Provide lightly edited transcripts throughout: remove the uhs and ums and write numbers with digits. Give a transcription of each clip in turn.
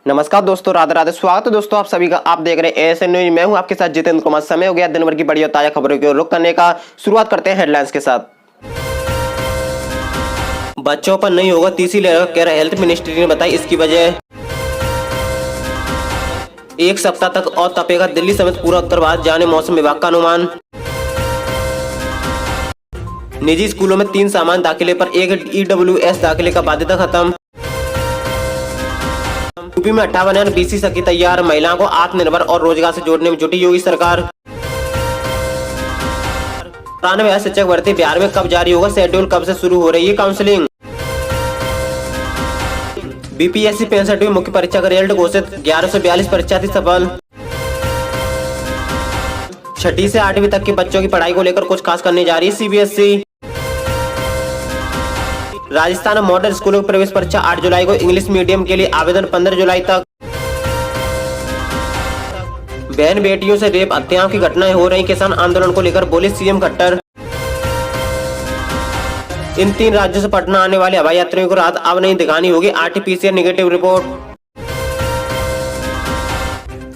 नमस्कार दोस्तों, राधे राधे। स्वागत है दोस्तों आप सभी का। आप देख रहे हैं एएसएन न्यूज। मैं हूं आपके साथ जितेंद्र कुमार। समय हो गया दिन भर की बड़ी और ताजा खबरों की ओर रुख करने का। शुरुआत करते हैं हेडलाइंस के साथ। बच्चों पर नहीं होगा तीसरी लहर का कहर, हेल्थ मिनिस्ट्री ने बताई इसकी वजह। एक सप्ताह तक और तपेगा दिल्ली समेत पूरा उत्तर भारत, जाने मौसम विभाग का अनुमान। निजी स्कूलों में 3 सामान्य दाखिले पर 1 ईडब्ल्यूएस दाखिले का बाध्यता खत्म। यूपी में 58 बीसी सखी तैयार, महिलाओं को आत्मनिर्भर और रोजगार से जोड़ने में जुटी योगी सरकार। 93 शिक्षक भर्ती बिहार में कब जारी होगा शेड्यूल, कब से शुरू हो रही है काउंसलिंग। बीपीएससी 65वीं मुख्य परीक्षा का रिजल्ट घोषित, 1142 परीक्षार्थी सफल। 6ठी से 8वीं तक के बच्चों की पढ़ाई को लेकर कुछ खास करने जा रही है सीबीएसई। राजस्थान में मॉडल स्कूलों की प्रवेश परीक्षा 8 जुलाई को, इंग्लिश मीडियम के लिए आवेदन 15 जुलाई तक। बहन बेटियों से रेप हत्याओं की घटनाएं हो रही, किसान आंदोलन को लेकर बोले सीएम खट्टर। इन 3 राज्यों से पटना आने वाले हवाई यात्रियों को राहत अब नहीं दिखानी होगी आरटीपीसीआर नेगेटिव रिपोर्ट।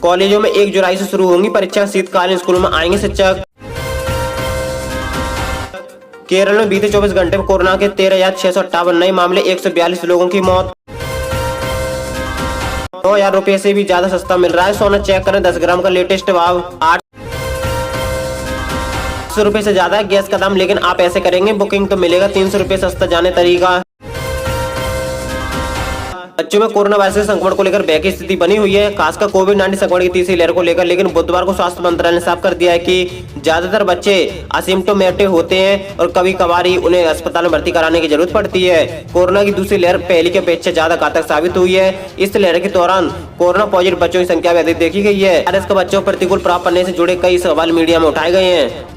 कॉलेजों में 1 जुलाई से शुरू होंगी परीक्षा, शीतकालीन स्कूलों में आएंगे शिक्षक। केरल में बीते 24 घंटे में कोरोना के 13,658 नए मामले, 142 लोगों की मौत। 9,000 रुपए से भी ज्यादा सस्ता मिल रहा है सोना, चेक करें 10 ग्राम का लेटेस्ट भाव। 800 रुपए से ज्यादा है गैस का दाम, लेकिन आप ऐसे करेंगे बुकिंग तो मिलेगा 300 रुपए सस्ता। जाने तरीका। बच्चों में कोरोना वायरस के संक्रमण को लेकर भय की स्थिति बनी हुई है, खासकर कोविड-19 संक्रमण की तीसरी लहर को लेकर। लेकिन बुधवार को स्वास्थ्य मंत्रालय ने साफ कर दिया है कि ज्यादातर बच्चे असिम्प्टोमेटिक होते हैं और कभी कभार ही उन्हें अस्पताल में भर्ती कराने की जरूरत पड़ती है। कोरोना की दूसरी लहर पहली की अपेक्षा ज्यादा घातक साबित हुई है। इस लहर के दौरान कोरोना पॉजिटिव बच्चों की संख्या भी अधिक देखी गई है। वायरस का बच्चों पर प्रतिकूल प्रभाव पड़ने से जुड़े कई सवाल मीडिया में उठाए गए हैं।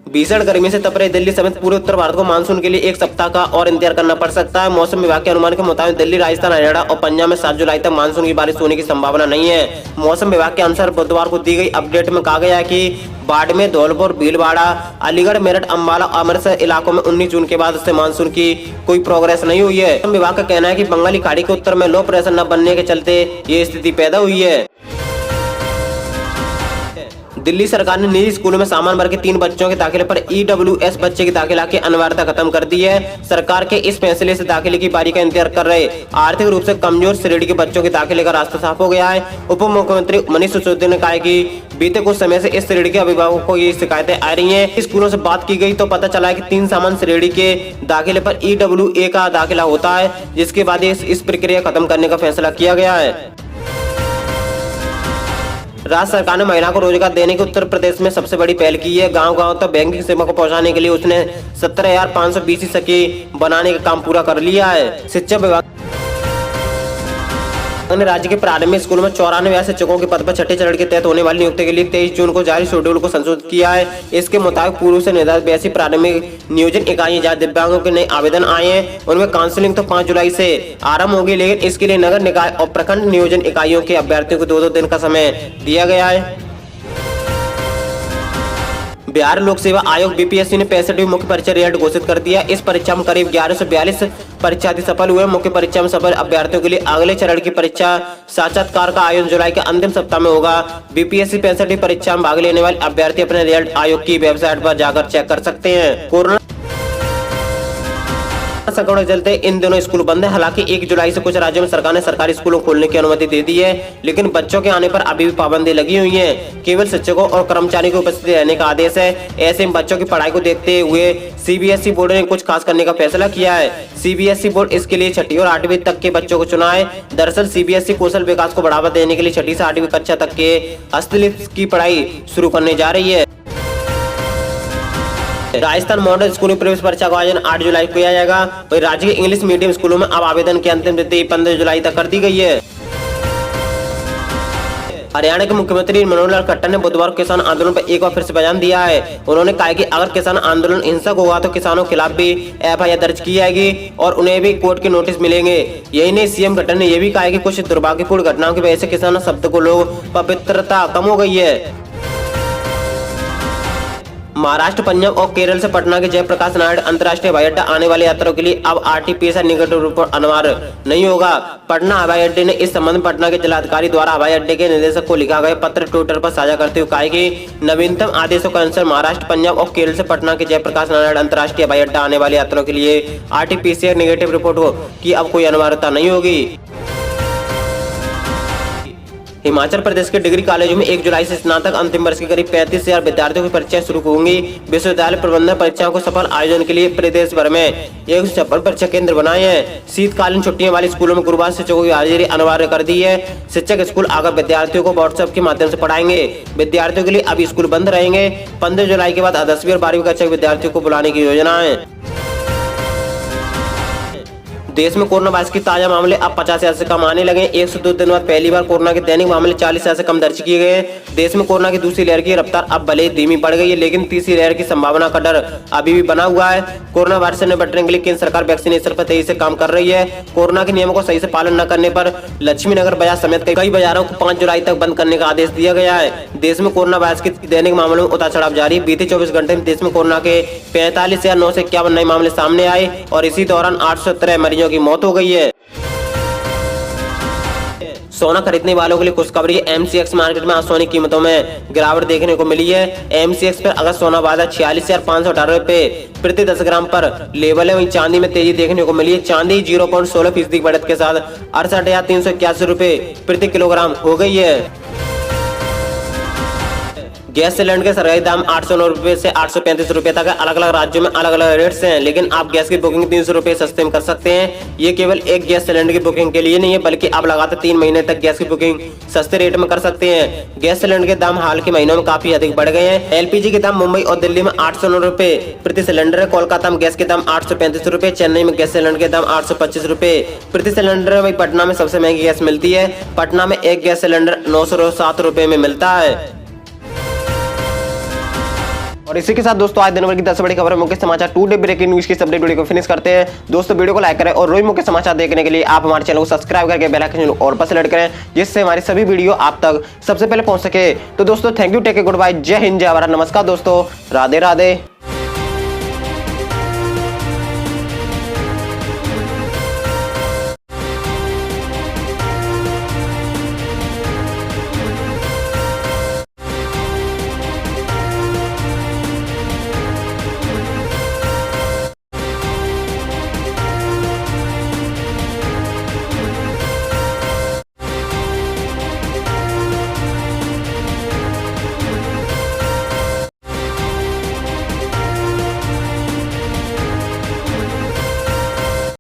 भीषण गर्मी से तप रहे दिल्ली समेत पूरे उत्तर भारत को मानसून के लिए 1 सप्ताह का और इंतजार करना पड़ सकता है। मौसम विभाग के अनुमान के मुताबिक दिल्ली, राजस्थान, हरियाणा और पंजाब में 7 जुलाई तक मानसून की बारिश होने की संभावना नहीं है। मौसम विभाग के अनुसार बुधवार को दी गई अपडेट में कहा गया है कि बाड़मेर, धौलपुर, भीलवाड़ा, अलीगढ़, मेरठ, अम्बाला, अमृतसर इलाकों में 19 जून के बाद से मानसून की कोई प्रोग्रेस नहीं हुई है। मौसम विभाग का कहना है कि बंगाली खाड़ी के उत्तर में लो प्रेशर न बनने के चलते ये स्थिति पैदा हुई है। दिल्ली सरकार ने निजी स्कूलों में सामान्य वर्ग के 3 बच्चों के दाखिले पर ईडब्ल्यूएस बच्चे की दाखिला की अनिवार्यता खत्म कर दी है। सरकार के इस फैसले से दाखिले की बारी का इंतजार कर रहे आर्थिक रूप से कमजोर श्रेणी के बच्चों के दाखिले का रास्ता साफ हो गया है। उप मुख्यमंत्री मनीष सिसोदिया ने कहा है कि बीते कुछ समय से इस श्रेणी के अभिभावकों को ये शिकायतें आ रही हैं। स्कूलों से बात की गई तो पता चला है कि 3 सामान्य श्रेणी के दाखिले पर ईडब्ल्यूए का दाखिला होता है, जिसके बाद इस प्रक्रिया खत्म करने का फैसला किया गया है। राज्य सरकार ने महिला को रोजगार देने की उत्तर प्रदेश में सबसे बड़ी पहल की है। गांव-गांव तक बैंकिंग सेवा को पहुंचाने के लिए उसने 17,500 बीसी सखी बनाने का काम पूरा कर लिया है। शिक्षा विभाग ने राज्य के प्राथमिक स्कूलों में 94 शिक्षकों के पद पर 6ठे चरण के तहत होने वाली नियुक्ति के लिए 23 जून को जारी शेड्यूल को संशोधित किया है। इसके मुताबिक पूर्व से निर्धारित 82 प्राथमिक नियोजन इकाइयां जहाँ दिव्यांगों के नए आवेदन आए हैं उनमें काउंसलिंग तो 5 जुलाई से आरंभ होगी, लेकिन इसके लिए नगर निकाय और प्रखंड नियोजन इकाइयों के अभ्यर्थियों को 2-2 दिन का समय दिया गया है। बिहार लोक सेवा आयोग बीपीएससी ने 65वीं मुख्य परीक्षा रिजल्ट घोषित कर दिया। इस परीक्षा में करीब 1142 परीक्षार्थी सफल हुए। मुख्य परीक्षा में सफल अभ्यर्थियों के लिए अगले चरण की परीक्षा साक्षात्कार का आयोजन जुलाई के अंतिम सप्ताह में होगा। बीपीएससी 65वीं परीक्षा में भाग लेने वाले अभ्यर्थी अपने रिजल्ट आयोग की वेबसाइट पर जाकर चेक कर सकते हैं। कोरोना संक्रमण के चलते इन दिनों स्कूल बंद है। हालांकि 1 जुलाई से कुछ राज्यों में सरकार ने सरकारी स्कूलों खोलने की अनुमति दे दी है, लेकिन बच्चों के आने पर अभी भी पाबंदी लगी हुई है। केवल शिक्षकों और कर्मचारियों की उपस्थिति रहने का आदेश है। ऐसे में बच्चों की पढ़ाई को देखते हुए सीबीएसई बोर्ड ने कुछ खास करने का फैसला किया है। सीबीएसई बोर्ड इसके लिए 6ठी और 8वीं तक के बच्चों को चुना है। दरअसल सीबीएसई कौशल विकास को बढ़ावा देने के लिए 6ठी से 8वीं कक्षा तक के हस्तलिपि की पढ़ाई शुरू करने जा रही है। राजस्थान मॉडल स्कूल में प्रवेश परीक्षा का आयोजन 8 जुलाई को किया जाएगा। वहीं राज्य के इंग्लिश मीडियम स्कूलों में अब आवेदन की अंतिम तिथि 15 जुलाई तक कर दी गई है। हरियाणा के मुख्यमंत्री मनोहर लाल खट्टर ने बुधवार को किसान आंदोलन पर एक बार फिर से बयान दिया है। उन्होंने कहा कि अगर किसान आंदोलन हिंसक होगा तो किसानों के खिलाफ भी एफआईआर दर्ज की जाएगी और उन्हें भी कोर्ट के नोटिस मिलेंगे। यही नहीं, सीएम खट्टर ने यह भी कहा कि कुछ दुर्भाग्यपूर्ण घटनाओं की वजह से किसान शब्द को लोग पवित्रता कम हो गई है। महाराष्ट्र, पंजाब और केरल से पटना के जयप्रकाश नारायण अंतर्राष्ट्रीय हवाई अड्डा आने वाले यात्रियों के लिए अब RT-PCR नेगेटिव रिपोर्ट अनिवार्य नहीं होगा। पटना हवाई अड्डे ने इस संबंध में पटना के जिलाधिकारी द्वारा हवाई अड्डे के निदेशक को लिखा गया पत्र ट्विटर पर साझा करते हुए कहा है कि नवीनतम आदेशों के अनुसार महाराष्ट्र, पंजाब और केरल से पटना के जयप्रकाश नारायण अंतर्राष्ट्रीय हवाई अड्डा आने वाले यात्रियों के लिए RT-PCR नेगेटिव रिपोर्ट की अब कोई अनिवार्यता नहीं होगी। हिमाचल प्रदेश के डिग्री कॉलेजों में 1 जुलाई से स्नातक अंतिम वर्ष के करीब 35,000 विद्यार्थियों की परीक्षाएं शुरू होंगी। विश्वविद्यालय प्रबंधन परीक्षाओं को सफल आयोजन के लिए प्रदेश भर में 156 परीक्षा केंद्र बनाए हैं। शीतकालीन छुट्टियों वाले स्कूलों में गुरुवार से शिक्षकों की हाजिरी अनिवार्य कर दी है। शिक्षक स्कूल आकर विद्यार्थियों को व्हाट्सएप के माध्यम से पढ़ाएंगे। विद्यार्थियों के लिए अब स्कूल बंद रहेंगे। 15 जुलाई के बाद 10वीं और 12वीं कक्षा के विद्यार्थियों को बुलाने की योजना है। देश में कोरोना वायरस के ताजा मामले अब 50,000 से कम आने लगे। 102 दिन बाद पहली बार कोरोना के दैनिक मामले 40,000 से कम दर्ज किए गए। देश में कोरोना की दूसरी लहर की रफ्तार अब भले ही धीमी पड़ गई है, लेकिन तीसरी लहर की संभावना का डर अभी भी बना हुआ है। कोरोना वायरस से निपटने के लिए केंद्र सरकार वैक्सीनेशन पर तेजी से काम कर रही है। कोरोना के नियमों को सही से पालन न करने पर लक्ष्मी नगर बाजार समेत कई बाजारों को 5 जुलाई तक बंद करने का आदेश दिया गया है। देश में कोरोना वायरस के दैनिक मामलों में उतार चढ़ाव जारी। बीते 24 घंटे में देश में कोरोना के 45,951 नए मामले सामने आए और इसी दौरान 813 मरीजों की मौत हो गई है। सोना खरीदने वालों के लिए खुशखबरी है। MCX मार्केट में आज सोने की कीमतों में गिरावट देखने को मिली है। MCX पर अगस्त सोना बाजार 46,518 रुपए प्रति 10 ग्राम पर लेवल है। वहीं चांदी में तेजी देखने को मिली है। चांदी 0.16% की बढ़त के साथ 68,381 रुपए प्रति किलोग्राम हो गई है। गैस सिलेंडर के सरकारी दाम 809 रुपए से 835 रुपए तक है। अलग अलग राज्यों में अलग अलग रेट्स हैं, लेकिन आप गैस की बुकिंग 300 रुपए सस्ते में कर सकते हैं। ये केवल एक गैस सिलेंडर की बुकिंग के लिए नहीं है, बल्कि आप लगातार 3 महीने तक गैस की बुकिंग सस्ते रेट में कर सकते हैं। गैस सिलेंडर के दाम हाल के महीनों में काफी अधिक बढ़ गए हैं। LPG के दाम मुंबई और दिल्ली में 809 रुपए प्रति सिलेंडर है। कोलकाता में गैस के दाम 835 रुपए, चेन्नई में गैस सिलेंडर के दाम 825 रुपए प्रति सिलेंडर है। वहीं पटना में सबसे महंगी गैस मिलती है। पटना में एक गैस सिलेंडर 907 रुपए में मिलता है। और इसी के साथ दोस्तों आज दिन भर की 10 बड़ी खबर मुख्य समाचार टुडे ब्रेकिंग न्यूज की अपडेट वीडियो को फिनिश करते हैं। दोस्तों वीडियो को लाइक करें और रोज मुख्य समाचार देखने के लिए आप हमारे चैनल को सब्सक्राइब करके बेल आइकन और पर सेलेक्ट करें, जिससे हमारी सभी वीडियो आप तक सबसे पहले पहुंच सके। तो दोस्तों thank you, take care, good bye, जय हिंद, जय भारत, नमस्कार दोस्तों, राधे राधे।